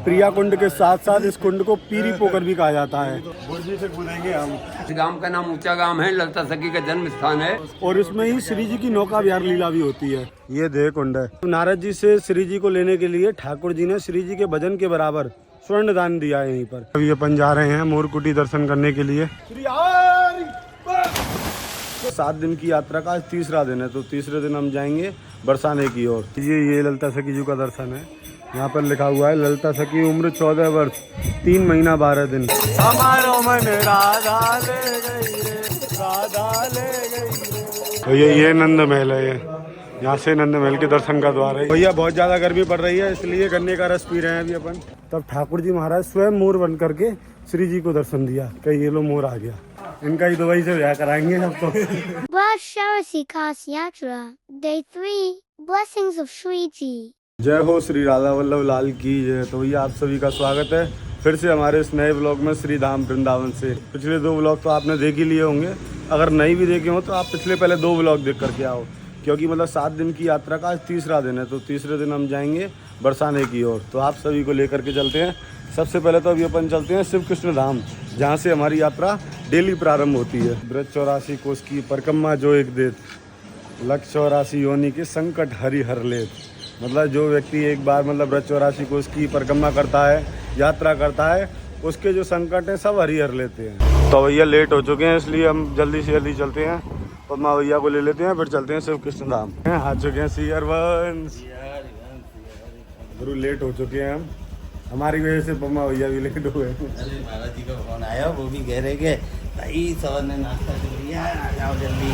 प्रिया कुंड के साथ साथ इस कुंड को पीरी पोखर भी कहा जाता है। बुर्जी से कूदेंगे हम। इस गांव का नाम ऊंचा गांव है, ललिता सखी का जन्म स्थान है और इसमें ही श्री जी की नौका विहार लीला भी होती है। ये देह कुंड है। नारद जी से श्री जी को लेने के लिए ठाकुर जी ने श्री जी के भजन के बराबर स्वर्ण दान दिया है यहीं पर। अभी अपन जा रहे हैं मोरकुटी दर्शन करने के लिए। 7 दिन की यात्रा का आज तीसरा दिन है, तो तीसरे दिन हम जाएंगे बरसाने की ओर। ये ललिता सखी जी का दर्शन है। यहाँ पर लिखा हुआ है ललिता सखी उम्र 14 वर्ष 3 महीना 12 दिन। हमारो मन राधा ले गई रे, राधा ले गई। तो ये नंद महल है। यहाँ से नंद महल के दर्शन का द्वार है। भैया बहुत ज्यादा गर्मी पड़ रही है, इसलिए गन्ने का रस पी रहे हैं अभी अपन। तब ठाकुर जी महाराज स्वयं मोर बन करके श्री जी को दर्शन दिया। कहीं ये लो मोर आ गया, इनका ही दुबई से ब्याह कराएंगे अब तो। Day 3 Blessings of Shri Ji। जय हो श्री राधा वल्लभ लाल की जय। तो भैया आप सभी का स्वागत है फिर से हमारे इस नए ब्लॉग में श्री धाम वृंदावन से। पिछले 2 ब्लॉग तो आपने देख ही लिए होंगे, अगर नहीं भी देखे हो तो आप पहले 2 ब्लॉग देख करके आओ, क्योंकि मतलब 7 दिन की यात्रा का आज तीसरा दिन है, तो तीसरे दिन हम जाएंगे बरसाने की ओर। तो आप सभी को लेकर के चलते हैं। सबसे पहले तो अभी अपन चलते हैं शिव कृष्ण धाम, जहाँ से हमारी यात्रा डेली प्रारंभ होती है। ब्रज 84 कोस की परिक्रमा जो एक देत, लक्ष्य 84 योनि के संकट हरि हर लेत। मतलब जो व्यक्ति एक बार मतलब ब्रज 84 कोस की परिक्रमा करता है, यात्रा करता है, उसके जो संकट हैं सब हरि हर लेते हैं। तो भैया लेट हो चुके हैं, इसलिए हम जल्दी से जल्दी चलते हैं। पद्मा भैया को ले लेते हैं, फिर चलते हैं शिव कृष्ण धाम। आ चुके हैं सीआर वंश गुरु, लेट हो चुके हैं हम, हमारी वजह से पद्मा भैया भी लेट हुए। अरे महाराज जी का फोन आया, वो भी कह रहे कि भाई सवर ने नाश्ता कर लिया, आ जाओ जल्दी।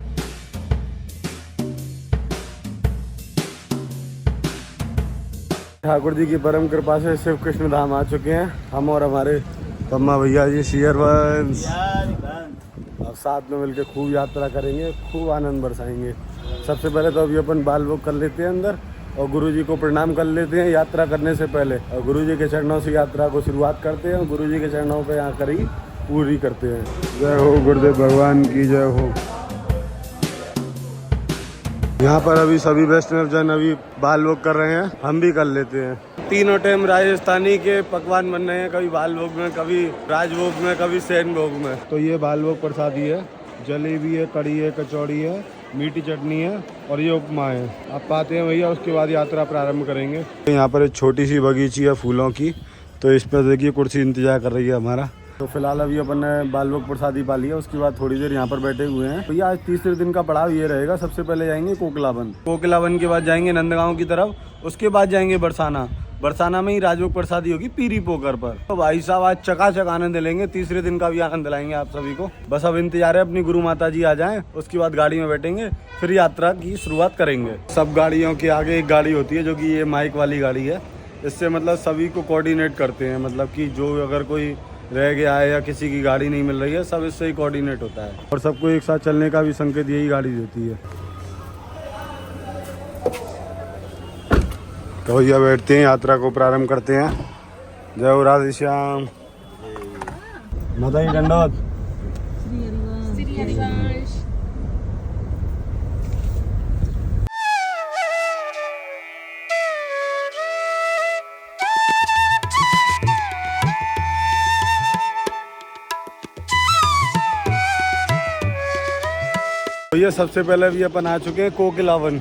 ठाकुर जी की परम कृपा से शिव कृष्ण धाम आ चुके हैं हम और हमारे पद्मा भैया जी सीआर वंश। अब साथ में मिलकर खूब यात्रा करेंगे, खूब आनंद बरसाएंगे। सबसे पहले तो अभी अपन बाल वोग कर लेते हैं अंदर और गुरु जी को प्रणाम कर लेते हैं यात्रा करने से पहले, और गुरु जी के चरणों से यात्रा को शुरुआत करते हैं और गुरु जी के चरणों पे आकर ही पूरी करते हैं। जय हो गुरुदेव भगवान की जय हो। यहाँ पर अभी सभी वैष्णव जन अभी बाल वोग कर रहे हैं, हम भी कर लेते हैं। तीनों टाइम राजस्थानी के पकवान बन रहे हैं, कभी बाल भोग में, कभी राजभोग में, कभी सैन भोग में। तो ये बाल भोग प्रसादी है, जलेबी है, कड़ी है, कचौड़ी है, मीठी चटनी है और ये उपमा है। आप पाते हैं भैया, उसके बाद यात्रा प्रारंभ करेंगे। यहाँ पर एक छोटी सी बगीची है फूलों की, तो इस पर देखिए कुर्सी इंतजार कर रही है हमारा। तो फिलहाल अभी अपन ने बाल भोग प्रसादी पा लिया, उसके बाद थोड़ी देर यहाँ पर बैठे हुए हैं। भैया आज तीसरे दिन का पड़ाव ये रहेगा, सबसे पहले जाएंगे कोकिलावन, कोकिलावन के बाद जाएंगे नंदगांव की तरफ, उसके बाद जाएंगे बरसाना। बरसाना में ही राजभोग प्रसादी होगी पीरी पोखर पर। तो भाई साहब आज चकाचक आनंद लेंगे, तीसरे दिन का भी आनंद दिलाएंगे आप सभी को। बस अब इंतजार है अपनी गुरु माता जी आ जाएं, उसके बाद गाड़ी में बैठेंगे, फिर यात्रा की शुरुआत करेंगे। सब गाड़ियों के आगे एक गाड़ी होती है जो कि ये माइक वाली गाड़ी है, इससे मतलब सभी को कोऑर्डिनेट करते हैं, मतलब कि जो अगर कोई रह गया है या किसी की गाड़ी नहीं मिल रही है, सब इससे ही कोऑर्डिनेट होता है और सबको एक साथ चलने का भी संकेत यही गाड़ी देती है। तो भैया बैठते हैं, यात्रा को प्रारंभ करते हैं। जय हो राधे श्याम, माता जी दंडवत। भैया सबसे पहले अभी अपन आ चुके हैं कोकिलावन।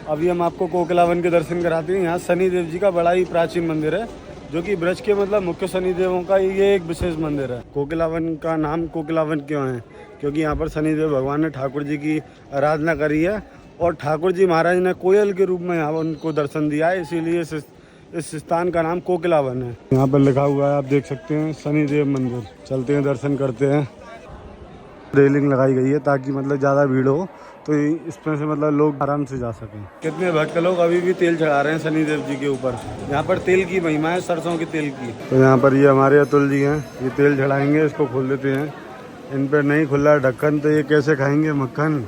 अभी हम आपको कोकिलावन के दर्शन कराते हैं। यहाँ शनिदेव जी का बड़ा ही प्राचीन मंदिर है, जो कि ब्रज के मतलब मुख्य शनिदेवों का ये एक विशेष मंदिर है। कोकिलावन का नाम कोकिलावन क्यों है? क्योंकि यहाँ पर शनिदेव भगवान ने ठाकुर जी की आराधना करी है और ठाकुर जी महाराज ने कोयल के रूप में यहाँ उनको दर्शन दिया है, इसीलिए इस स्थान का नाम कोकिलावन है। यहाँ पर लिखा हुआ है, आप देख सकते हैं, शनिदेव मंदिर। चलते हैं, दर्शन करते हैं। रेलिंग लगाई गई है ताकि मतलब ज़्यादा भीड़ हो तो इसमें से मतलब लोग आराम से जा सकें। कितने भक्त लोग अभी भी तेल चढ़ा रहे हैं शनिदेव जी के ऊपर। यहाँ पर तेल की महिमा है, सरसों के तेल की। तो यहाँ पर ये हमारे अतुल जी हैं, ये तेल चढ़ाएंगे, इसको खोल देते हैं। इन पर नहीं खुला ढक्कन तो ये कैसे खाएंगे मक्खन।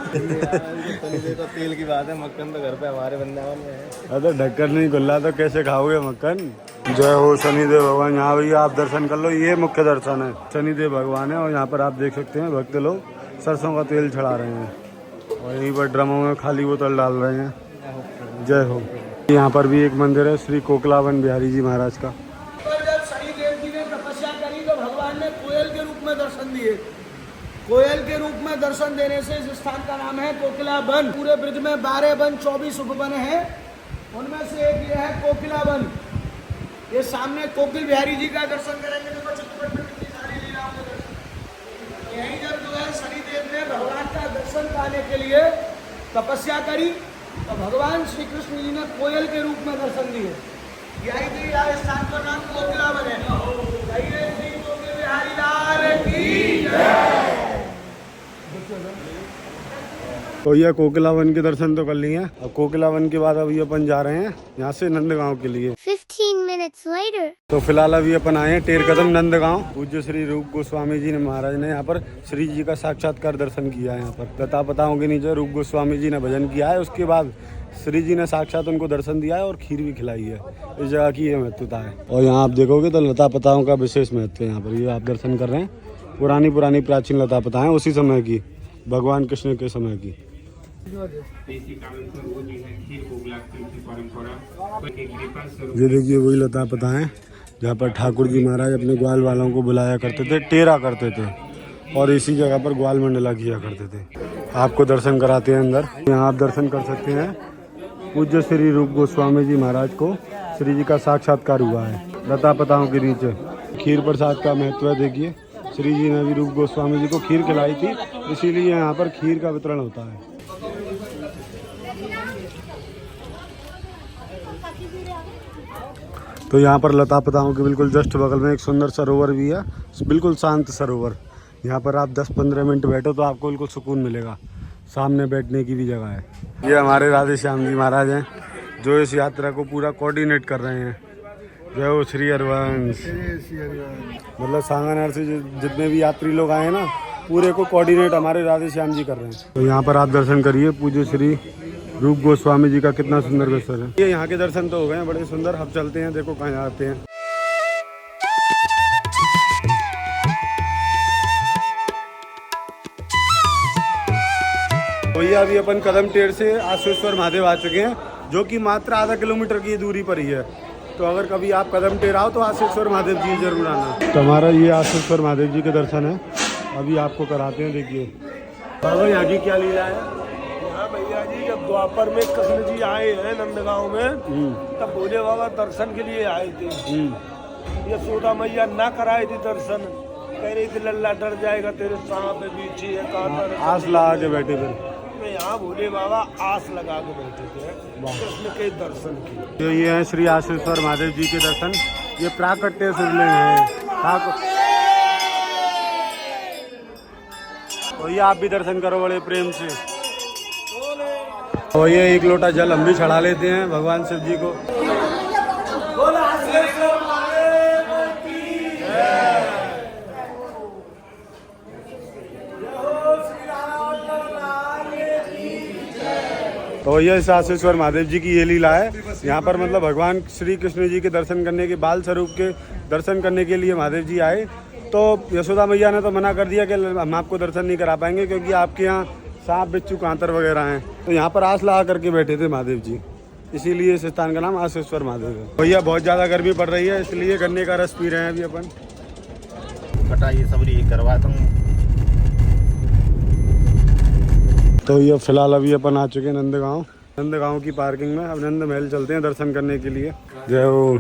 तेल की बात है, मक्खन तो घर पे हमारे वृंदावन में है। अरे ढक्कन नहीं खुला तो कैसे खाओगे मक्खन। जय हो शनिदेव भगवान। यहाँ भैया आप दर्शन कर लो, ये मुख्य दर्शन है, शनिदेव भगवान है। और यहाँ पर आप देख सकते हैं भक्त लोग सरसों का तेल चढ़ा रहे हैं और यहीं पर ड्रमों में खाली बोतल डाल रहे हैं। जय हो। यहाँ पर भी एक मंदिर है श्री कोकिलावन बिहारी जी महाराज का। जब शनिदेव जी ने तपस्या करी तो भगवान ने कोयल के रूप में दर्शन दिए। कोयल के रूप में दर्शन देने से इस स्थान का नाम है कोकिला वन। पूरे ब्रज में 12 वन 24 उपवन है, उनमें से एक ये है कोकिला वन। ये सामने कोकिल बिहारी जी का दर्शन करेंगे। देखो चित्रपट में कितनी सारी लीलाओं के दर्शन। यहीं जब जो है शनिदेव ने भगवान का दर्शन पाने के लिए तपस्या करी तो भगवान श्री कृष्ण जी ने कोयल के रूप में दर्शन दिए। यही थी राजस्थान का नाम कोकिला वन है। श्री कोकिल बिहारी लाल की जय। तो ये कोकिला वन के दर्शन तो कर लिए हैं। अब कोकिला वन के बाद अभी अपन जा रहे हैं यहाँ से नंदगांव के लिए। 15 minutes later. तो फिलहाल अभी अपन आए हैं टेर कदम नंदगांव। पूज्य श्री रूप गोस्वामी जी ने महाराज ने यहाँ पर श्री जी का साक्षात्कार दर्शन किया है। यहाँ पर लता पताओं के नीचे रूप गोस्वामी जी ने भजन किया है, उसके बाद श्री जी ने साक्षात उनको दर्शन दिया है और खीर भी खिलाई है। इस जगह की ये महत्वता है। और यहाँ आप देखोगे तो लता पताओं का विशेष महत्व है। यहाँ पर ये आप दर्शन कर रहे हैं पुरानी प्राचीन लता पताएं, उसी समय की, भगवान कृष्ण के समय की। ये देखिए वही लता पताएं जहाँ पर ठाकुर जी महाराज अपने ग्वाल वालों को बुलाया करते थे, टेरा करते थे और इसी जगह पर ग्वाल मंडला किया करते थे। आपको दर्शन कराते हैं अंदर। यहाँ आप दर्शन कर सकते हैं। पूज्य श्री रूप गोस्वामी जी महाराज को श्री जी का साक्षात्कार हुआ है लता पताओं के नीचे। खीर प्रसाद का महत्व है। देखिए श्री जी ने भी रूप गोस्वामी जी को खीर खिलाई थी, इसीलिए यहाँ पर खीर का वितरण होता है। तो यहाँ पर लता पताओं के बिल्कुल जस्ट बगल में एक सुंदर सरोवर भी है, बिल्कुल शांत सरोवर। यहाँ पर आप 10-15 मिनट बैठो तो आपको बिल्कुल सुकून मिलेगा। सामने बैठने की भी जगह है। ये हमारे राधे श्याम जी महाराज हैं जो इस यात्रा को पूरा कोऑर्डिनेट कर रहे हैं। जय हो श्री हरिवंश। मतलब सांगानेर से जितने भी यात्री लोग आए हैं ना, पूरे को कोऑर्डिनेट हमारे राधे श्याम जी कर रहे हैं। तो यहाँ पर आप दर्शन करिए पूज्य श्री रूप गोस्वामी जी का कितना सुंदर दर्शन है। ये यहाँ के दर्शन तो हो गए हैं बड़े सुंदर। अब चलते हैं, देखो कहाँ आते हैं। तो ये अभी अपन कदम टेर से आशेश्वर महादेव आ चुके हैं, जो कि मात्र आधा किलोमीटर की दूरी पर ही है। तो अगर कभी आप कदम टेर आओ तो आशेश्वर महादेव जी जरूर आना। तो हमारा ये आशेश्वर महादेव जी के दर्शन है, अभी आपको कराते हैं। देखिए बाबा यहाँ की क्या लीला है। हाँ भैया जी, जब द्वापर में कृष्ण जी आए हैं नंदगांव में, तब भोले बाबा दर्शन के लिए आए थे। यशोदा मैया ना कराए थे दर्शन, कह रही थी लल्ला डर जाएगा तेरे सांप बीछी है। आस लगा के बैठे थे। यहाँ भोले बाबा आस लगा के बैठे थे कृष्ण के दर्शन की। तो ये है श्री आशेश्वर महादेव जी के दर्शन। ये प्राकट्य शिवलिंग है। तो ये आप भी दर्शन करो बड़े प्रेम से। और ये एक लोटा जल हम भी चढ़ा लेते हैं भगवान शिव जी को। तो ये आशेश्वर महादेव जी की ये लीला है। यहाँ पर मतलब भगवान श्री कृष्ण जी के दर्शन करने के, बाल स्वरूप के दर्शन करने के लिए महादेव जी आए। तो यशोदा मैया ने तो मना कर दिया कि हम आपको दर्शन नहीं करा पाएंगे, क्योंकि आपके यहाँ सांप बिच्छू कांतर वगैरह हैं। तो यहाँ पर आस लगा करके बैठे थे महादेव जी, इसीलिए इस स्थान का नाम आशेश्वर महादेव है। भैया बहुत ज़्यादा गर्मी पड़ रही है, इसलिए गन्ने का रस पी रहे हैं अभी अपन। कटाई सब ये करवाता हूँ। तो ये फिलहाल अभी अपन आ चुके हैं नंदगांव की पार्किंग में। अब नंद महल चलते हैं दर्शन करने के लिए। जय हो।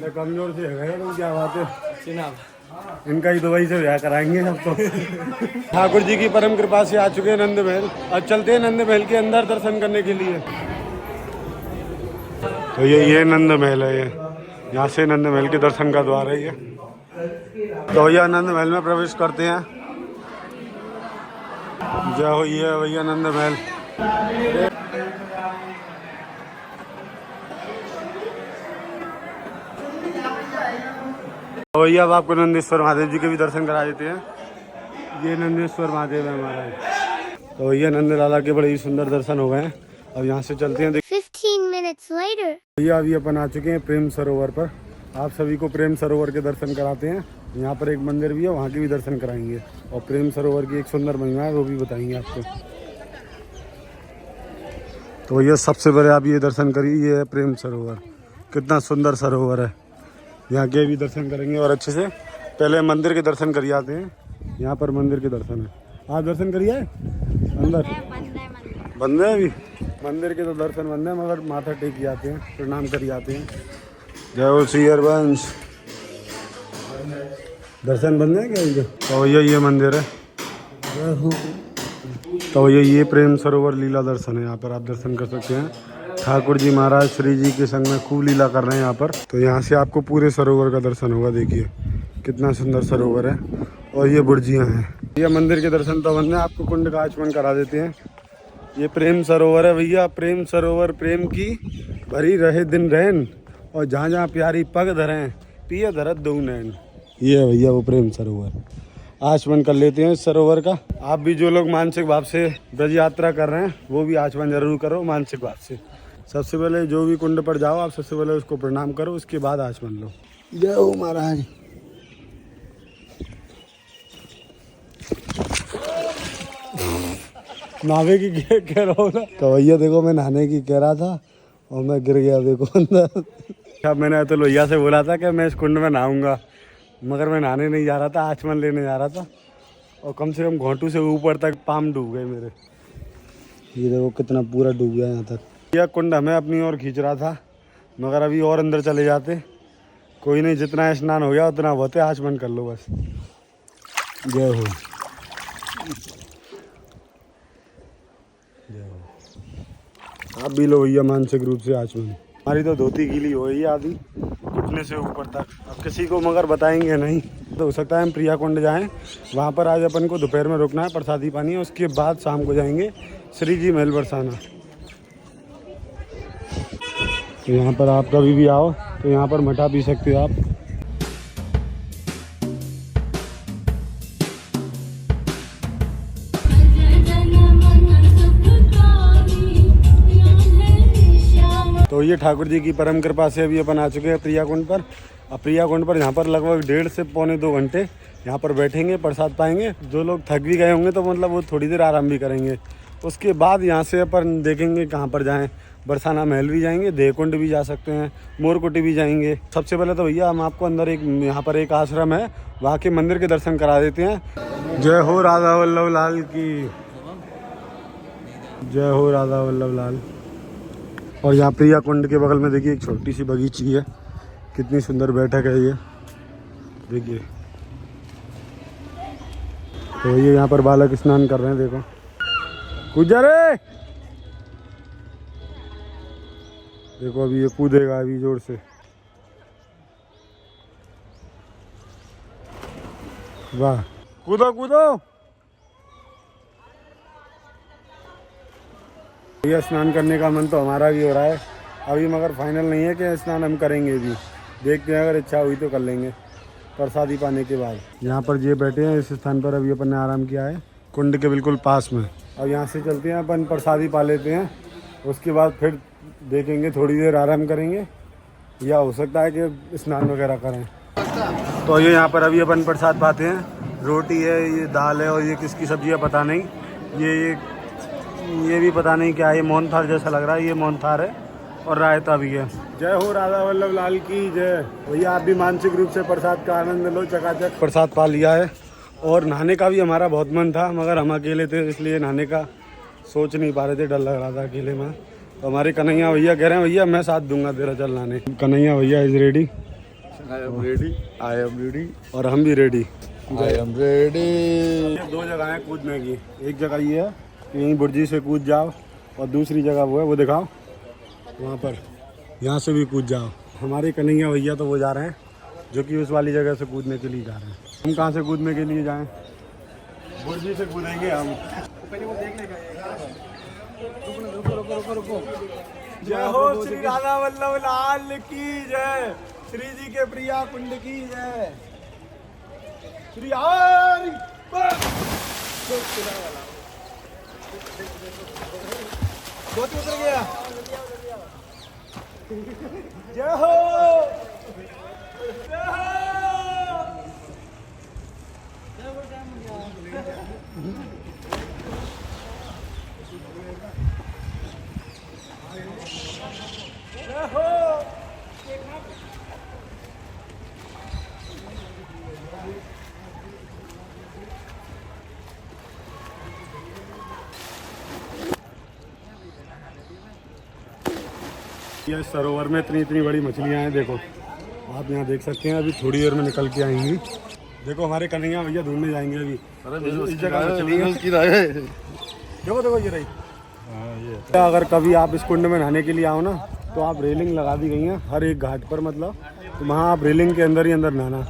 कमजोर से है तुम, क्या बात है। इनका ही दुबई से ब्याह कराएंगे अब तो। ठाकुर जी की परम कृपा से आ चुके हैं नंद महल। अब चलते हैं नंद महल के अंदर दर्शन करने के लिए। तो ये नंद महल है। ये यहाँ से नंद महल के दर्शन का द्वार है ये। तो भैया नंद महल में प्रवेश करते हैं। जय हो। ये भैया नंद महल। तो भैया अब आपको नंदेश्वर महादेव जी के भी दर्शन करा देते हैं। ये नंदेश्वर महादेव है हमारा। तो भैया नंद लाला के बड़े ही सुंदर दर्शन हो गए हैं। अब यहाँ से चलते हैं। 15 minutes later. भैया अभी अपन आ चुके हैं प्रेम सरोवर पर। आप सभी को प्रेम सरोवर के दर्शन कराते हैं। यहाँ पर एक मंदिर भी है, वहाँ के भी दर्शन कराएंगे और प्रेम सरोवर की एक सुंदर महिमा है वो भी बताएंगे आपको। तो ये सबसे पहले आप ये दर्शन करिए, ये है प्रेम सरोवर। कितना सुंदर सरोवर है, यहाँ के भी दर्शन करेंगे और अच्छे से। पहले मंदिर के दर्शन करिए आते हैं, यहाँ पर मंदिर के दर्शन है। आप दर्शन करिए अंदर, बंद है अभी मंदिर के तो दर्शन बंद है, मगर माथा टेक आते हैं, प्रणाम करिए आते हैं। जय हो श्री हरवंश। दर्शन बंद है क्या? तो ये मंदिर है, तो ये प्रेम सरोवर लीला दर्शन है। यहाँ पर आप दर्शन कर सकते हैं। ठाकुर जी महाराज श्री जी के संग में खूब लीला कर रहे हैं यहाँ पर। तो यहाँ से आपको पूरे सरोवर का दर्शन होगा। देखिए कितना सुंदर सरोवर है और ये बुर्जियाँ हैं। ये मंदिर के दर्शन तो बंद है, आपको कुंड का आचमन करा देते हैं। ये प्रेम सरोवर है भैया, प्रेम सरोवर प्रेम की भरी रहे दिन रहन, और जहाँ जहाँ प्यारी पग धरें पिए धरत दो नैन। ये है भैया वो प्रेम सरोवर। आचमन कर लेते हैं इस सरोवर का। आप भी जो लोग मानसिक भाव से ब्रज यात्रा कर रहे हैं वो भी आचमन जरूर करो मानसिक भाव से। सबसे पहले जो भी कुंड पर जाओ आप सबसे पहले उसको प्रणाम करो, उसके बाद आचमन लो। जय हो महाराज। नहावे की कह रहा हूँ ना, तो भैया देखो मैं नहाने की कह रहा था और मैं गिर गया देखो अंदर। अब मैंने तो भैया से बोला था कि मैं इस कुंड में नहाऊंगा, मगर मैं नहाने नहीं जा रहा था, आचमन लेने जा रहा था। और कम से कम घोंटू से ऊपर तक पाम डूब गए मेरे। ये देखो कितना पूरा डूब गया यहाँ तक। यह कुंड हमें अपनी ओर खींच रहा था, मगर अभी और अंदर चले जाते। कोई नहीं, जितना स्नान हो गया उतना होते, आचमन कर लो बस। जय हो। आप भी लो भैया मानसिक रूप से आचमन। हमारी तो धोती गीली हो गई है आधी, घुटने से ऊपर तक। अब किसी को मगर बताएंगे नहीं, तो हो सकता है हम प्रिया कुंड जाएं। वहाँ पर आज अपन को दोपहर में रुकना है, प्रसादी पानी है, उसके बाद शाम को जाएंगे श्री जी महल बरसाना। तो यहाँ पर आप कभी भी आओ तो यहाँ पर मठा पी सकते हो आप। तो ये ठाकुर जी की परम कृपा से अभी अपन आ चुके हैं प्रिया कुंड पर। अब प्रिया कुंड पर यहाँ पर लगभग 1.5 से पौने 2 घंटे यहाँ पर बैठेंगे, प्रसाद पाएंगे। जो लोग थक भी गए होंगे तो मतलब वो थोड़ी देर आराम भी करेंगे। उसके बाद यहाँ से अपन देखेंगे कहाँ पर जाएं। बरसाना महल भी जाएंगे, देवकुंड भी जा सकते हैं, मोरकुटी भी जाएंगे। सबसे पहले तो भैया हम आपको अंदर यहाँ पर एक आश्रम है, वहाँ के मंदिर के दर्शन करा देते हैं। जय हो राधा वल्लभ लाल की, जय हो राधा वल्लभ लाल। और यहाँ प्रिया कुंड के बगल में देखिए एक छोटी सी बगीची है, कितनी सुंदर बैठक है ये देखिए। तो ये यहाँ पर बालक स्नान कर रहे हैं, देखो कूद जा रे। देखो अभी ये कूदेगा अभी जोर से। वाह, कूदो कूदो। ये स्नान करने का मन तो हमारा भी हो रहा है अभी, मगर फाइनल नहीं है कि स्नान हम करेंगे भी। देखते हैं, अगर इच्छा हुई तो कर लेंगे प्रसादी पाने के बाद। यहाँ पर ये बैठे हैं इस स्थान पर अभी अपन ने आराम किया है, कुंड के बिल्कुल पास में। अब यहाँ से चलते हैं अपन, प्रसादी पा लेते हैं, उसके बाद फिर देखेंगे, थोड़ी देर आराम करेंगे या हो सकता है कि स्नान वगैरह करें। तो ये यहाँ पर अभी अपन प्रसाद पाते हैं। रोटी है, ये दाल है और ये किसकी सब्जी है पता नहीं, ये भी पता नहीं क्या है। ये मोहनथाल जैसा लग रहा है, ये मोहनथाल है और रायता भी है। जय हो राधा वल्लभ लाल की जय। भैया आप भी मानसिक रूप से प्रसाद का आनंद लो, चकाचक प्रसाद पा लिया है। और नहाने का भी हमारा बहुत मन था, मगर हम अकेले थे इसलिए नहाने का सोच नहीं पा रहे थे, डर लग रहा था अकेले में। तो हमारे कन्हैया भैया कह रहे हैं भैया मैं साथ दूंगा तेरा, चल नहाने। कन्हैया भैया is ready, I am ready, और हम भी रेडी, आई एम रेडी। 2 जगह है कूदने की, एक जगह ये है कि यहीं बुर्जी से कूद जाओ, और दूसरी जगह वो है, वो दिखाओ वहाँ पर, यहाँ से भी कूद जाओ। हमारे कन्हैया भैया तो वो जा रहे हैं जो कि उस वाली जगह से कूदने के लिए जा रहे हैं। हम कहाँ से कूदने के लिए जाएं? बुर्जी से कूदेंगे हम। जय हो श्री राधा वल्लभ लाल की जय, श्री जी के प्रिया कुंड की जय, श्री हरि। उतर गया। जय हो ये सरोवर में इतनी इतनी बड़ी मछलियाँ हैं, देखो आप यहाँ देख सकते हैं। अभी थोड़ी देर में निकल के आएंगी। देखो हमारे कन्हैया भैया ढूंढने जाएंगे अभी। इस जगह मछली है। देखो देखो ये रही। अगर कभी आप इस कुंड में नहाने के लिए आओ ना, तो आप रेलिंग लगा दी गई है हर एक घाट पर, मतलब तो वहाँ आप रेलिंग के अंदर ही अंदर नहाना।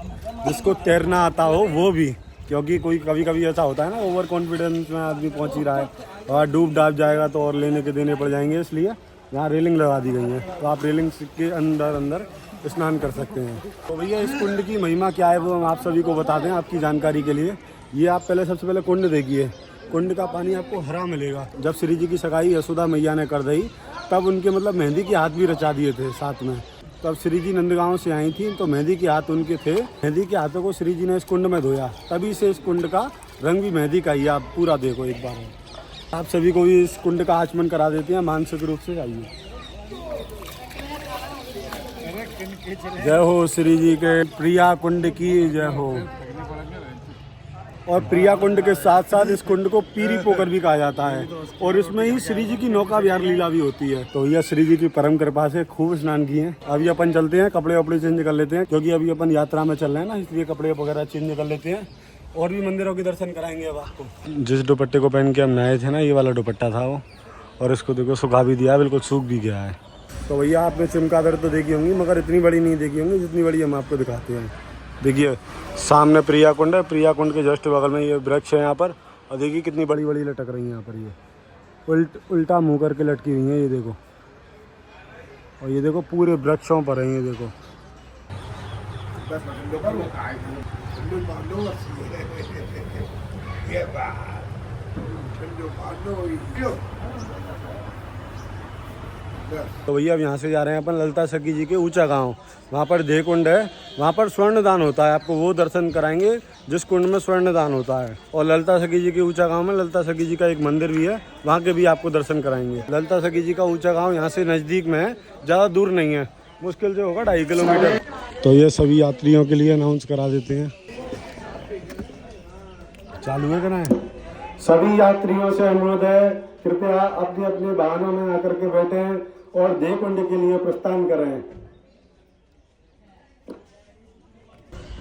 जिसको तैरना आता हो वो भी, क्योंकि कोई कभी कभी ऐसा होता है ना, ओवर कॉन्फिडेंस में आदमी पहुँच ही रहा है और डूब डाब जाएगा तो और लेने के देने पड़ जाएंगे। इसलिए यहाँ रेलिंग लगा दी गई है, तो आप रेलिंग के अंदर अंदर स्नान कर सकते हैं। तो भैया इस कुंड की महिमा क्या है वो हम आप सभी को बता दें आपकी जानकारी के लिए। ये आप पहले सबसे पहले कुंड देखिए। कुंड का पानी आपको हरा मिलेगा। जब श्री जी की सगाई यशोदा मैया ने कर दी, तब उनके मतलब मेहंदी के हाथ भी रचा दिए थे साथ में। तब श्री जी नंदगांव से आई थी, तो मेहंदी के हाथ उनके थे। मेहंदी के हाथों को श्री जी ने इस कुंड में धोया, तभी से इस कुंड का रंग भी मेहंदी का ही। आप पूरा देखो एक बार। आप सभी को भी इस कुंड का आचमन करा देते हैं मानसिक रूप से। आइए। जय हो श्री जी के प्रिया कुंड की जय हो। और प्रिया कुंड के साथ साथ इस कुंड को पीरी पोखर भी कहा जाता है, और इसमें ही श्री जी की नौका विहार लीला भी होती है। तो यह श्री जी की परम कृपा से खूब स्नान किए हैं। अभी अपन चलते हैं, कपड़े वपड़े चेंज कर लेते हैं, क्योंकि अभी अपन यात्रा में चल रहे हैं ना, इसलिए कपड़े वगैरह चेंज कर लेते हैं और भी मंदिरों के दर्शन कराएंगे अब आपको। जिस दुपट्टे को पहन के हम नहाए थे ना, ये वाला दुपट्टा था वो, और इसको देखो सुखा भी दिया, बिल्कुल सूख भी गया है। तो भैया आपने चमगादड़ तो देखी होंगी, मगर इतनी बड़ी नहीं देखी होंगी जितनी बड़ी हम आपको दिखाते हैं। देखिए सामने प्रिया कुंड है, प्रिया कुंड के जस्ट बगल में ये वृक्ष है यहाँ पर, और देखिए कितनी बड़ी बड़ी लटक रही है यहाँ पर। ये उल्टा मुँह करके लटकी हुई है, ये देखो। और ये देखो पूरे वृक्षों पर है, ये देखो। तो भैया अब यहाँ से जा रहे हैं अपन ललिता सखी जी के ऊंचा गांव। वहाँ पर देह कुंड है, वहाँ पर स्वर्ण दान होता है। आपको वो दर्शन कराएंगे जिस कुंड में स्वर्ण दान होता है। और ललिता सखी जी के ऊंचा गांव में ललिता सखी जी का एक मंदिर भी है, वहाँ के भी आपको दर्शन कराएंगे। ललिता सखी जी का ऊंचा गांव यहाँ से नज़दीक में है, ज़्यादा दूर नहीं है, मुश्किल से होगा 2.5 किलोमीटर। तो ये सभी यात्रियों के लिए अनाउंस करा देते हैं। चालू है करना है। सभी यात्रियों से अनुरोध है, कृपया अपने अपने वाहनों में आकर के बैठें और देह कुंड के लिए प्रस्थान करें।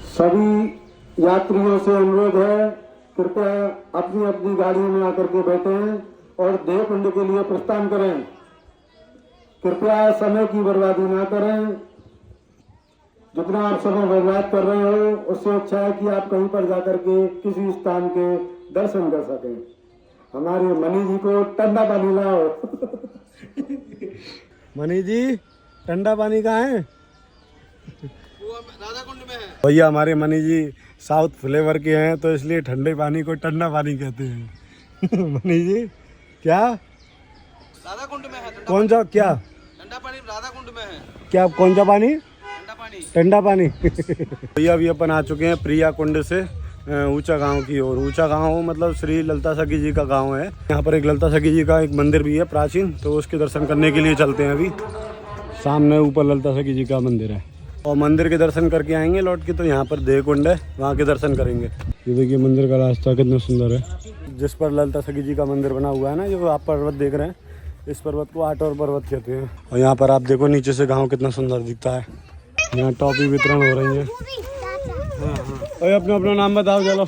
सभी यात्रियों से अनुरोध है, कृपया अपनी अपनी गाड़ियों में आकर के बैठें और देह कुंड के लिए प्रस्थान करें। कृपया समय की बर्बादी ना करें। जितना आप समय बर्बाद कर रहे हो, उससे अच्छा है कि आप कहीं पर जाकर के किसी स्थान के दर्शन कर सकें। हमारे मनी जी को ठंडा पानी लाओ। मनी जी ठंडा पानी कहाँ है? राधा कुंड में है भैया। हमारे मनी जी साउथ फ्लेवर के हैं, तो इसलिए ठंडे पानी को ठंडा पानी कहते हैं। मनी जी क्या राधा कुंड में है? कौन सा क्या ठंडा पानी राधा कुंड में है। क्या कौन सा पानी? ठंडा पानी। ठंडा पानी। भैया अभी अपन आ चुके हैं प्रिया कुंड से ऊंचा गांव की ओर। ऊंचा गांव मतलब श्री ललिता सखी जी का गांव है। यहाँ पर एक ललिता सखी जी का एक मंदिर भी है प्राचीन, तो उसके दर्शन करने के लिए चलते हैं। अभी सामने ऊपर ललिता सखी जी का मंदिर है, और मंदिर के दर्शन करके आएंगे लौट के। तो यहाँ पर देह कुंड है, वहाँ के दर्शन करेंगे। ये देखिए मंदिर का रास्ता कितना सुंदर है, जिस पर ललिता सखी जी का मंदिर बना हुआ है ना, जो आप पर्वत देख रहे हैं, इस पर्वत को आटोर पर्वत कहते हैं। और यहाँ पर आप देखो नीचे से गाँव कितना सुंदर दिखता है। यहाँ टॉफी वितरण हो रही है। हाँ। अपना अपना नाम बताओ, चलो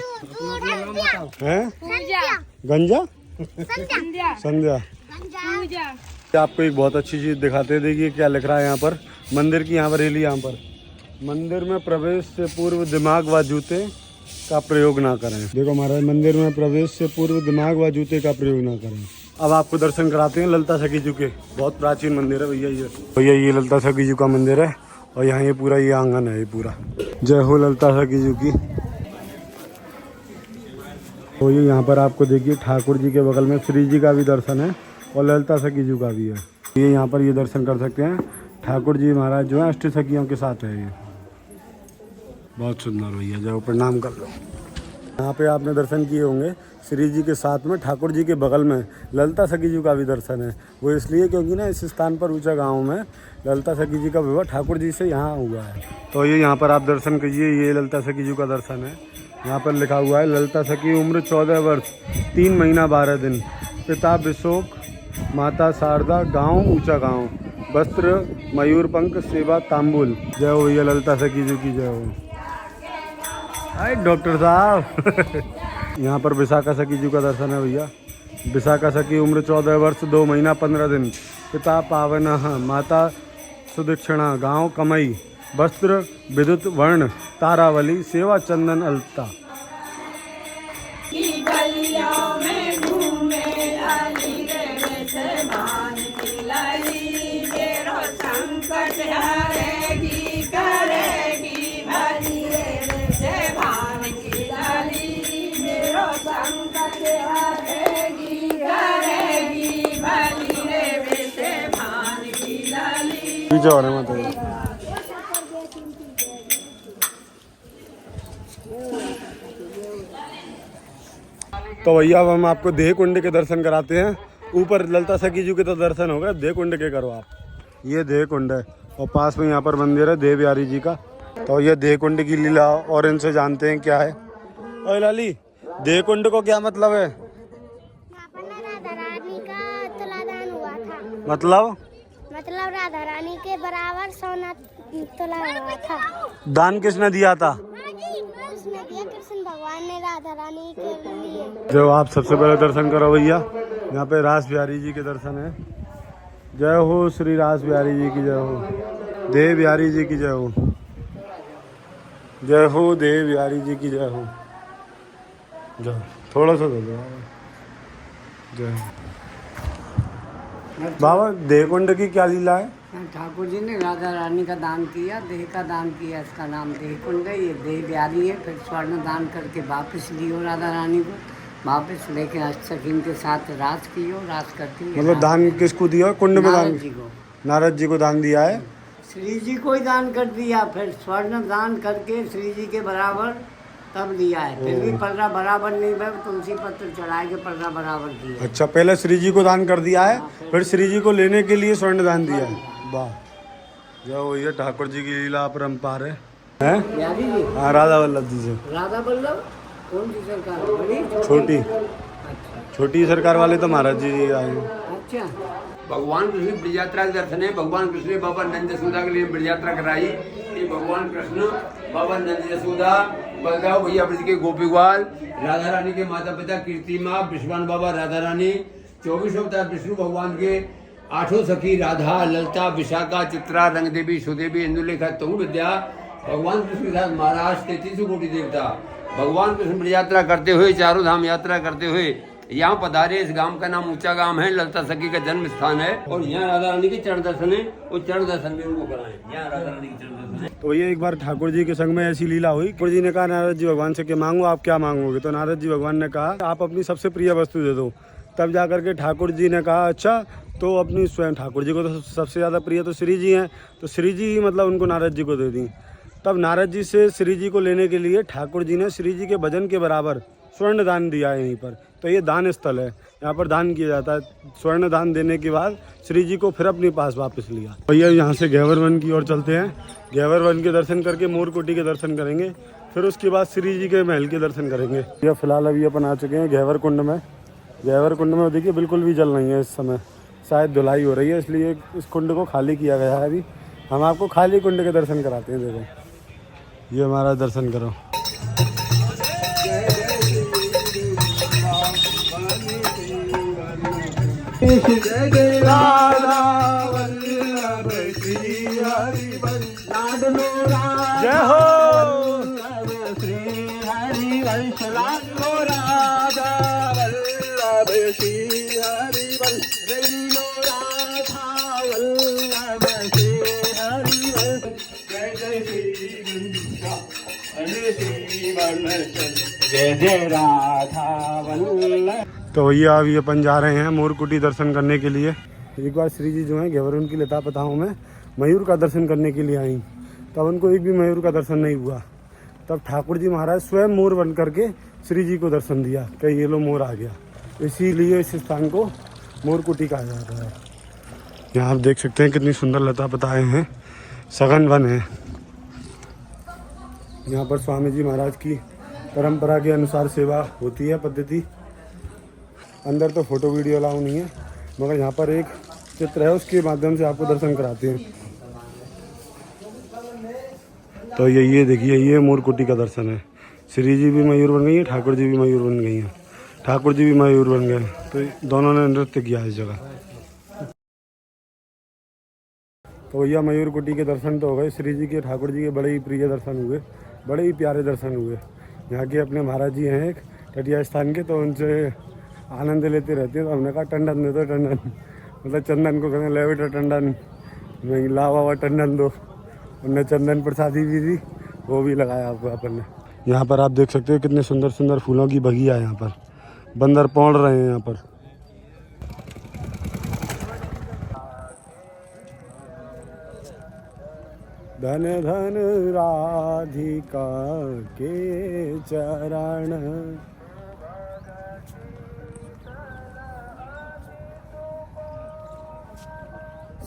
हैं? गंजा संध्या। आपको एक बहुत अच्छी चीज दिखाते हैं, देखिए क्या लिख रहा है यहाँ पर। मंदिर की यहाँ पर रेली, यहाँ पर मंदिर में प्रवेश से पूर्व दिमाग व जूते का प्रयोग ना करें। देखो महाराज, मंदिर में प्रवेश से पूर्व दिमाग व जूते का प्रयोग ना करें। अब आपको दर्शन कराते हैं ललिता सखी जी के। बहुत प्राचीन मंदिर है भैया ये ललिता सखी जी का मंदिर है, और यहाँ ये पूरा ये आंगन है ये पूरा। जय हो ललिता सखी जी की। तो ये यहाँ पर आपको देखिए ठाकुर जी के बगल में श्री जी का भी दर्शन है, और ललिता सखी जी का भी है। ये यहाँ पर ये दर्शन कर सकते हैं। ठाकुर जी महाराज जो है अष्ट सखियों के साथ है ये। बहुत सुंदर भैया, जाओ प्रणाम कर लो। यहाँ पे आपने दर्शन किए होंगे, श्री जी के साथ में ठाकुर जी के बगल में ललिता सखी जी का भी दर्शन है। वो इसलिए क्योंकि ना इस स्थान पर ऊंचा गांव में ललिता सखी जी का विवाह ठाकुर जी से यहाँ हुआ है। तो ये यहाँ पर आप दर्शन कीजिए, ये ललिता सखी जी का दर्शन है। यहाँ पर लिखा हुआ है ललिता सखी, उम्र 14 वर्ष 3 महीना 12 दिन, पिता विशोक, माता शारदा, गाँव ऊँचा गाँव, वस्त्र मयूरपंख, सेवा तांबुल। जय हो भैया ललिता सखी जी की जय हो। हाय डॉक्टर साहब। यहाँ पर विशाखा सखी जी का दर्शन है भैया। विशाखा सखी, उम्र 14 वर्ष 2 महीना 15 दिन, पिता पावन, माता सुदक्षिणा, गाँव कमई, वस्त्र विद्युत वर्ण, तारावली, सेवा चंदन अलता। पीछे और है मतलब। तो भैया अब हम आपको देह कुंड के दर्शन कराते हैं। ऊपर ललिता सखी जी के तो दर्शन हो गए, देह कुंड के करो आप। ये देह कुंड है और पास में यहाँ पर मंदिर है देव बिहारी जी का। तो ये देह कुंड की लीला और इनसे जानते हैं क्या है। ओए लाली, देह कुंड को क्या मतलब है? यहाँ पर ना राधा रानी का तुलादान हुआ था। मतलब राधा रानी के बराबर सोना तुला हुआ था। दान किसने दिया था? उसने दिया कृष्ण भगवान ने राधा रानी के लिए। जो आप सबसे पहले दर्शन करो भैया, यहाँ पे रास बिहारी जी के दर्शन है। जय हो श्री रास बिहारी जी की जय हो, देव बिहारी जी की जय हो, जय हो देव बिहारी जी की जय हो। जय, थोड़ा सा दे दो जय। बाबा देह कुंड की क्या लीला है? ठाकुर जी ने राधा रानी का दान किया, देह का दान किया, इसका नाम देह कुंड है। ये देह बिहारी है। फिर स्वर्ण दान करके वापस लियो राधा रानी को, वापस लेके अष्टसखी के साथ रास कियो, रास करती है। मतलब दान किसको दिया? कुंड में दान? नारद जी को। नारद जी को दान दिया है। श्री जी को ही दान कर दिया, फिर स्वर्ण दान करके श्री जी के बराबर तब दिया है। फिर भी पर्दा बराबर नहीं भाई, तुलसी पत्र चढ़ाए के पर्दा बराबर दिया। अच्छा, पहले श्री जी को दान कर दिया है, फिर श्री जी को लेने के लिए स्वर्ण दान दिया है। वाह, जो ये ठाकुर जी की लीला अपरंपार है। बिहारी जी? हाँ, राधा वल्लभ जी से। राधा वल्लभ कौन सी सरकार? बड़ी छोटी अच्छा, छोटी सरकार वाले तो महाराज जी आए हैं। अच्छा। भगवान कृष्ण ब्रज यात्रा के दर्शन है। भगवान कृष्ण ने बाबा नंद यशोदा के लिए ब्रज यात्रा कराई। ये भगवान कृष्ण, बाबा नंद यशोदा, बलदाव भैया ब्रज के गोपीवाल, राधा रानी के माता पिता कीर्ति माँ, विश्वान बाबा, राधा रानी, 24 अवतार विष्णु भगवान के, 8 सखी राधा, ललिता, विशाखा, चित्रा, रंगदेवी, सुदेवी, इंदुलेखा, तुंग विद्या, भगवान कृष्ण के साथ महाराज 33 कोटि देवता। भगवान कृष्ण ब्रज यात्रा करते हुए, चारों धाम यात्रा करते हुए यहाँ पधारे। इस गांव का नाम ऊंचा गांव है, ललिता सखी का जन्म स्थान है। और यहाँ राधा रानी के चरण दर्शन है, और चरण दर्शन भी उनको कराएं। यहाँ राधा रानी के चरण दर्शन है। तो ये एक बार ठाकुर जी के संग में ऐसी लीला हुई। ठाकुर जी ने कहा नारद जी भगवान से कि मांगो, आप क्या मांगोगे? तो नारद जी भगवान ने कहा आप अपनी सबसे प्रिय वस्तु दे दो। तब जाकर के ठाकुर जी ने कहा अच्छा, तो अपनी स्वयं, ठाकुर जी को तो सबसे ज़्यादा प्रिय तो श्री जी हैं, तो श्री जी ही मतलब उनको नारद जी को दे दी। तब नारद जी से श्री जी को लेने के लिए ठाकुर जी ने श्री जी के वजन के बराबर स्वर्ण दान दिया है यहीं पर। तो ये दान स्थल है, यहाँ पर दान किया जाता है। स्वर्ण दान देने के बाद श्री जी को फिर अपने पास वापस लिया। भैया यहाँ से घेवर वन की ओर चलते हैं। घेवर वन के दर्शन करके मोरकुटी के दर्शन करेंगे, फिर उसके बाद श्री जी के महल के दर्शन करेंगे। भैया फिलहाल अभी अपन आ चुके हैं घेवर कुंड में। घेवर कुंड में देखिए बिल्कुल भी जल नहीं है इस समय, शायद धुलाई हो रही है, इसलिए इस कुंड को खाली किया गया है। अभी हम आपको खाली कुंड के दर्शन कराते हैं। देखो ये हमारा दर्शन करो। जय हो जय जय राधा वल्लभ। तो भैया अभी अपन जा रहे हैं मोरकुटी दर्शन करने के लिए। एक बार श्री जी जो है घेवर उनकी लता पताओं में मयूर का दर्शन करने के लिए आई, तब उनको एक भी मयूर का दर्शन नहीं हुआ। तब ठाकुर जी महाराज स्वयं मोर बन करके श्री जी को दर्शन दिया कि ये लो मोर आ गया। इसीलिए इस स्थान को मोरकुटी कहा जाता है। यहाँ आप देख सकते हैं कितनी सुंदर लता पताएं हैं, सघन वन है। यहाँ पर स्वामी जी महाराज की परंपरा के अनुसार सेवा होती है पद्धति। अंदर तो फोटो वीडियो अलाउ नहीं है, मगर यहाँ पर एक चित्र है, उसके माध्यम से आपको दर्शन कराते हैं। तो ये देखिए, ये मोरकुटी का दर्शन है। श्री जी भी मयूर बन गई हैं, ठाकुर जी भी मयूर बन गई हैं, ठाकुर जी भी मयूर बन गए। तो दोनों ने नृत्य किया इस जगह। तो भैया मयूर कुटी के दर्शन तो हो गए। श्री जी के, ठाकुर जी के बड़े ही प्रिय दर्शन हुए, बड़े ही प्यारे दर्शन हुए। यहाँ के अपने महाराज जी हैं एक टटिया स्थान के, तो उनसे आनंद लेते रहते हैं। तो हमने कहा टंडन दे दो, टंडन मतलब चंदन को कहते ले बेटा टंडन, नहीं लावा हुआ टंडन दो। उनने चंदन प्रसादी भी दी, वो भी लगाया आपको अपन ने। यहाँ पर आप देख सकते हो कितने सुंदर सुंदर फूलों की बगिया है। यहाँ पर बंदर पौड़ रहे हैं यहाँ पर। धन धन राधिका के चरण,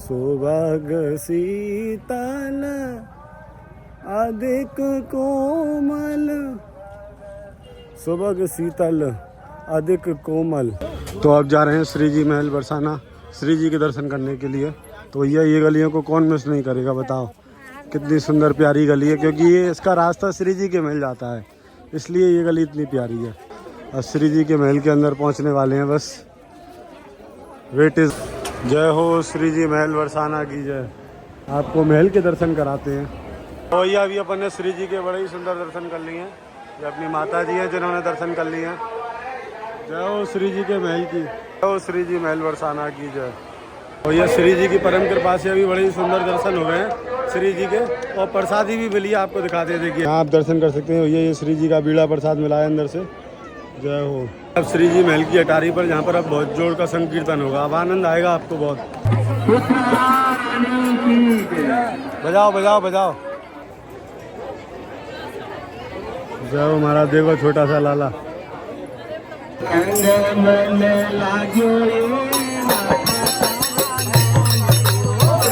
सुभग शीतल अधिक कोमल, सुभग शीतल अधिक कोमल। तो अब जा रहे हैं श्री जी महल बरसाना, श्री जी के दर्शन करने के लिए। तो भैया ये गलियों को कौन मिस नहीं करेगा, बताओ कितनी सुंदर प्यारी गली है, क्योंकि ये इसका रास्ता श्री जी के महल जाता है, इसलिए ये गली इतनी प्यारी है। अब श्री जी के महल के अंदर पहुंचने वाले हैं, बस वेट इज। जय हो श्री जी महल बरसाना की जय। आपको महल के दर्शन कराते हैं। तो भैया अभी अपन ने श्री जी के बड़े ही सुंदर दर्शन कर लिए हैं। ये अपनी माता जी हैं जिन्होंने दर्शन कर लिए हैं। जय हो श्री जी के महल की, जय हो श्री जी महल बरसाना की जय। और ये श्री जी की परम कृपा से अभी बड़े ही सुंदर दर्शन हो गए हैं श्री जी के, और प्रसादी भी मिली है, आपको दिखाते हैं। देखिए आप दर्शन कर सकते हैं। ये श्री जी का बीड़ा प्रसाद मिला है अंदर से। जय हो। अब श्री जी महल की अटारी पर, जहाँ पर अब बहुत जोर का संकीर्तन होगा, अब आनंद आएगा आपको बहुत। बजाओ बजाओ बजाओ। जय हो महाराज। देखो छोटा सा लाला।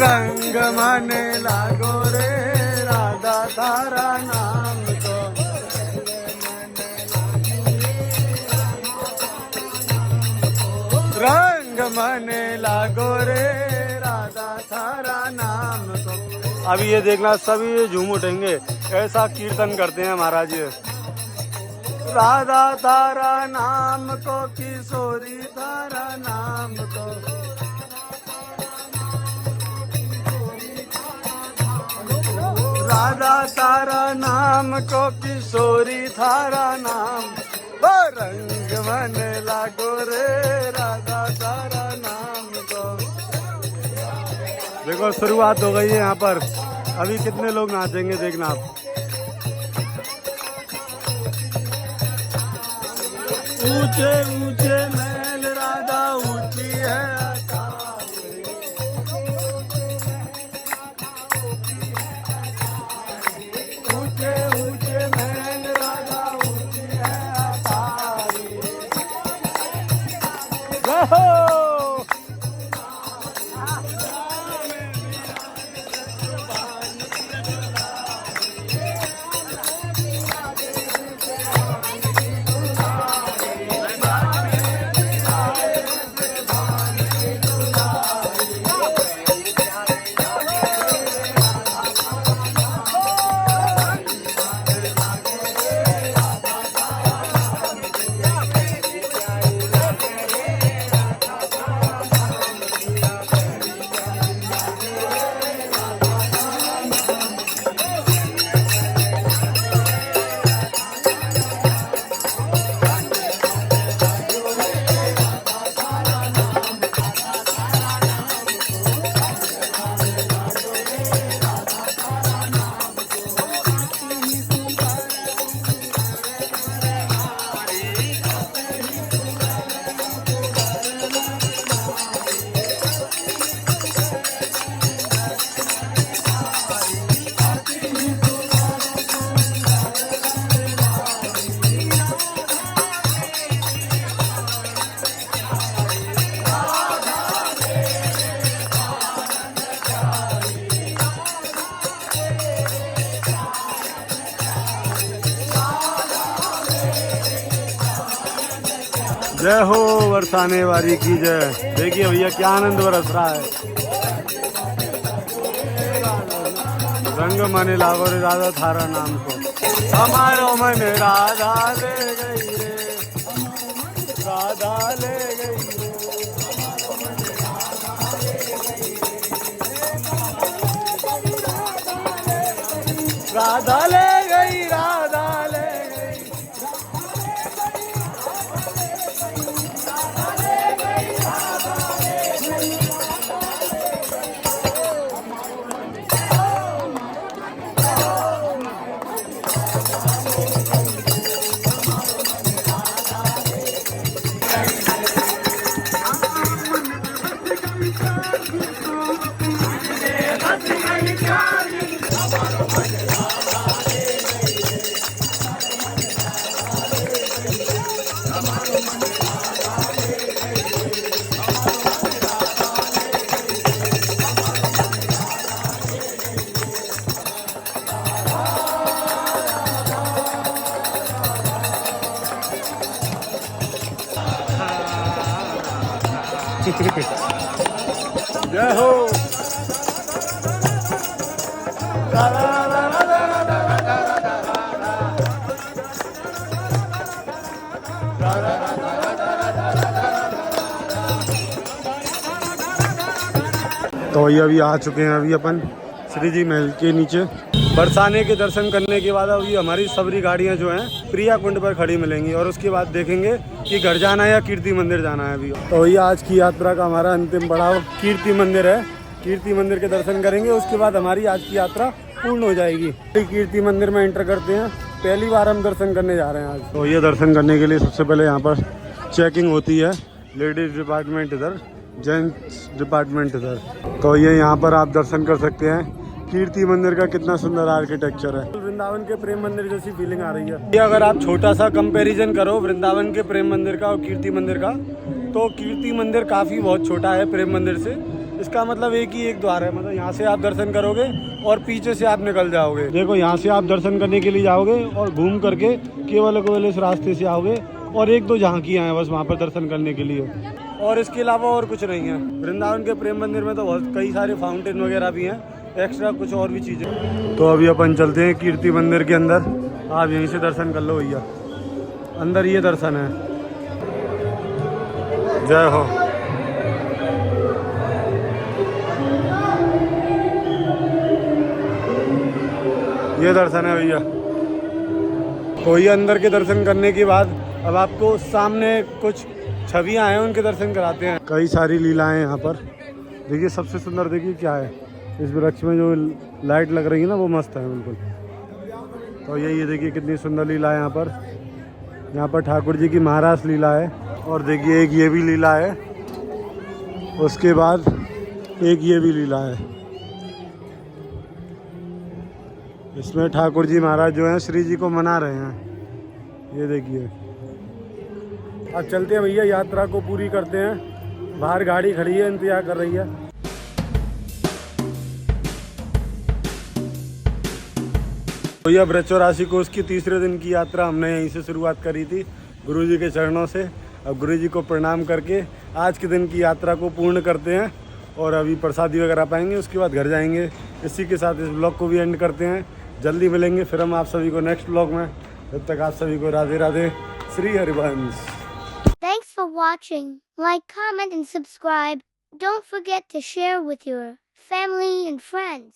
रंग मन लागो रे राधा तारा नाम को, रंग मन लागो रे राधा तारा नाम को। अभी ये देखना सभी झूम उठेंगे, ऐसा कीर्तन करते हैं महाराज जी। राधा तारा नाम को, किशोरी तारा नाम को, राधा तारा नाम को, किशोरी थारा नाम, वो रंग मन लागो रे राधा तारा नाम को। देखो शुरुआत हो गई है यहाँ पर, अभी कितने लोग नाचेंगे देखना आप। ऊंचे ऊंचे महल राधा ऊंची है, ऊंचे ऊंचे महल राधा ऊंची है अटारी। जय हो बरसाने वाली की जय। देखिए भैया क्या आनंद बरस रहा है। रंग मन लागो रे राधा थारा नाम को, हमारो मन राधा ले गई रे, राधा ले गई रे। राधा ले गई, राधा ले गई। जय हो। तो ये अभी आ चुके हैं अभी अपन श्री जी महल के नीचे। बरसाने के दर्शन करने के बाद अभी हमारी सबरी गाड़ियाँ जो हैं प्रिया कुंड पर खड़ी मिलेंगी और उसके बाद देखेंगे कि घर जाना है या कीर्ति मंदिर जाना है अभी। तो ये आज की यात्रा का हमारा अंतिम पड़ाव कीर्ति मंदिर है। कीर्ति मंदिर के दर्शन करेंगे, उसके बाद हमारी आज की यात्रा पूर्ण हो जाएगी। कीर्ति मंदिर में एंटर करते हैं, पहली बार हम दर्शन करने जा रहे हैं आज। तो ये दर्शन करने के लिए सबसे पहले यहाँ पर चेकिंग होती है। लेडीज डिपार्टमेंट इधर, जेंट्स डिपार्टमेंट इधर। तो ये यहाँ पर आप दर्शन कर सकते हैं कीर्ति मंदिर का। कितना सुंदर आर्किटेक्चर है, वृंदावन के प्रेम मंदिर जैसी फीलिंग आ रही है। ये अगर आप छोटा सा कंपैरिजन करो वृंदावन के प्रेम मंदिर का और कीर्ति मंदिर का, तो कीर्ति मंदिर काफ़ी बहुत छोटा है प्रेम मंदिर से। इसका मतलब एक ही एक द्वार है, मतलब यहाँ से आप दर्शन करोगे और पीछे से आप निकल जाओगे। देखो यहाँ से आप दर्शन करने के लिए जाओगे और घूम करके केवल इस रास्ते से आओगे और एक दो झांकियाँ हैं बस वहाँ पर दर्शन करने के लिए, और इसके अलावा और कुछ नहीं है। वृंदावन के प्रेम मंदिर में तो बहुत कई सारे फाउंटेन वगैरह भी हैं, एक्स्ट्रा कुछ और भी चीज़ें। तो अभी अपन चलते हैं कीर्ति मंदिर के अंदर। आप यहीं से दर्शन कर लो भैया, अंदर ये दर्शन है। जय हो। ये दर्शन है भैया। तो ये अंदर के दर्शन करने के बाद अब आपको सामने कुछ छवियां हैं, उनके दर्शन कराते हैं। कई सारी लीलाएं यहाँ पर। देखिए सबसे सुंदर देखिए क्या है, इस वृक्ष में जो लाइट लग रही है ना वो मस्त है बिल्कुल। तो ये देखिए कितनी सुंदर लीला है यहाँ पर। यहाँ पर ठाकुर जी की महारास लीला है, और देखिए एक ये भी लीला है, उसके बाद एक ये भी लीला है। इसमें ठाकुर जी महाराज जो हैं श्री जी को मना रहे हैं, ये देखिए। अब चलते हैं भैया, यात्रा को पूरी करते हैं। बाहर गाड़ी खड़ी है, इंतजार कर रही है। भैया वृश्चिक राशि को उसकी तीसरे दिन की यात्रा हमने यहीं से शुरुआत करी थी गुरु जी के चरणों से। अब गुरु जी को प्रणाम करके आज के दिन की यात्रा को पूर्ण करते हैं और अभी प्रसादी वगैरह पाएंगे, उसके बाद घर जाएंगे। इसी के साथ इस ब्लॉग को भी एंड करते हैं। जल्दी मिलेंगे फिर हम आप सभी को नेक्स्ट ब्लॉग में। जब तक आप सभी को Radhe Radhe, Shri Harivansh. Thanks for watching. Like, comment and subscribe. Don't forget to share with your family and friends.